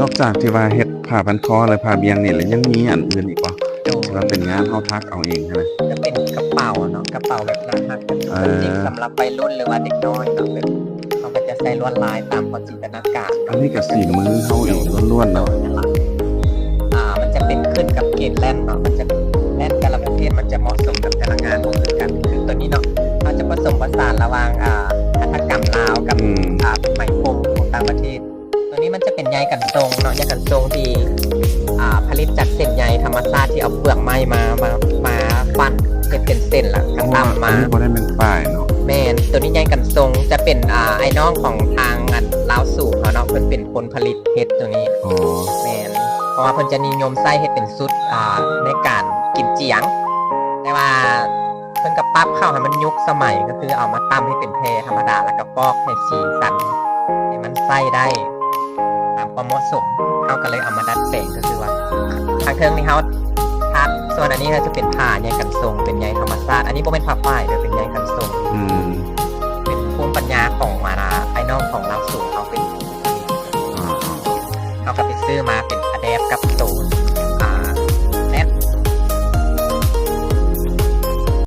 นอกจากที่ว่าเฮ็ดผ้าพันคอและผ้าเบียงนี่แล้วยังมีอันอื่นอีกบ่ โด ที่ว่าเป็นงานเฮาทักเอาเองใช่ไหม จะเป็นกระเป๋าเนาะกระเป๋าแบบน่ารักเป็นจริงสำหรับวัยรุ่นหรือว่าเด็กน้อยเนาะแบบเขาก็จะใส่ลวดลายตามความจินตนาการ อันนี้ก็สีมือเฮาเองล้วนๆเนาะ มันจะเป็นขึ้นกับเกรดแล่นเนาะมันจะแล่นแต่ละประเภทมันจะเหมาะสมกับแต่ละงานของกันคือตัวนี้เนาะเขาจะผสมผสานระหว่างหัตถกรรมลาวกับเป็นไหมพรมของต่างประเทศตัวนี้มันจะเป็นใยกันทรงเนาะใยกันทรงที่ผลิตจากเส้นใยธรรมชาติที่เอาเปลือกไม้มาปั้นเป็นเส้นละกระตำมา อันนี้บ่ได้เป็นป้ายเนาะ แมนตัวนี้ใยกันทรงจะเป็นไอ้น้องของทางลาวสู่เขาเนาะเพิ่นเป็นคนผลิตเฮ็ดตัวนี้ อ๋อ แมนเพราะว่าเพิ่นจะนิยมใส่เฮ็ดเป็นซุดในการกินเจียงแต่ว่าเพิ่นก็ปรับเข้าให้มันยุคสมัยก็คือเอามาตำให้เป็นแพรธรรมดาแล้วก็ฟอกให้สีสันให้มันใส่ได้ตามความเหมาะสมเขาก็เลยเอามาดัดแปลงก็คือว่าทางเทิงนี่เขาทัดส่วนอันนี้ก็จะเป็นผ้าใยกันทรงเป็นใยธรรมชาติอันนี้บ่เป็นผ้าฝ้ายแต่เป็นใยกันทรง อืม เป็นภูมิปัญญาของไอ้น้องของเราสู่เขาเป็น อ๋อ เขาก็ไปซื้อมาเป็นอะแดปกับโตน